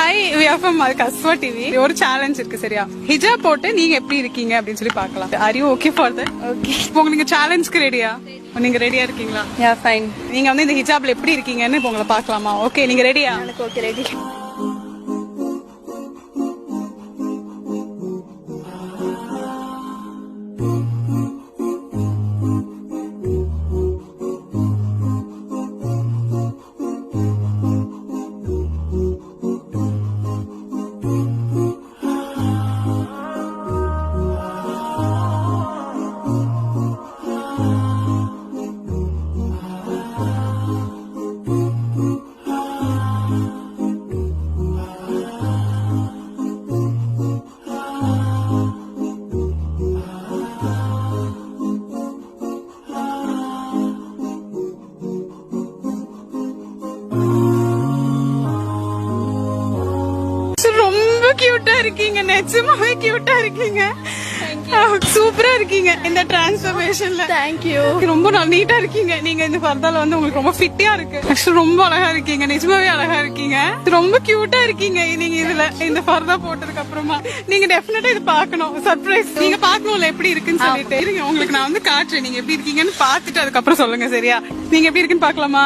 Hi, we are from Kaswa TV. ஒரு challenge இருக்கு சரியா? ஹிஜாப் போட்டு நீங்க எப்படி இருக்கீங்க அப்படின்னு சொல்லி பார்க்கலாம். Are you okay for that? Okay. இப்போ நீங்க சேலஞ்சுக்கு ரெடியா? நீங்க ரெடியா இருக்கீங்களா? Yeah, fine. நீங்க வந்து இந்த ஹிஜாப்ல எப்படி இருக்கீங்கன்னு இப்போ உங்களை பார்க்கலாமா? ஓகே, நீங்க ரெடியா? எனக்கு ஓகே, ரெடி. ரொம்ப கியூட்டா இருக்கீங்க, நிஜமாவே கியூட்டா இருக்கீங்க, சூப்பரா இருக்கீங்க இந்த டிரான்ஸ்ஃபர்மேஷன்ல. தேங்க்யூ. ரொம்ப நீட்டா இருக்கீங்க. நீங்க இந்த பர்தால வந்து உங்களுக்கு ரொம்ப ஃபிட்டியா இருக்கு. ரொம்ப அழகா இருக்கீங்க, நிஜமாவே அழகா இருக்கீங்க, ரொம்ப கியூட்டா இருக்கீங்க. நீங்க இதுல இந்த பர்தா போட்டதுக்கு அப்புறமா நீங்க டெஃபினட்டா இது பாக்கணும். சர்ப்ரைஸ் நீங்க பாக்கணும்ல எப்படி இருக்குன்னு சொல்லிட்டு. உங்களுக்கு நான் வந்து காட்டுறேன் நீங்க எப்படி இருக்கீங்கன்னு பாத்துட்டு அதுக்கப்புறம் சொல்லுங்க சரியா? நீங்க எப்படி இருக்குன்னு பாக்கலாமா?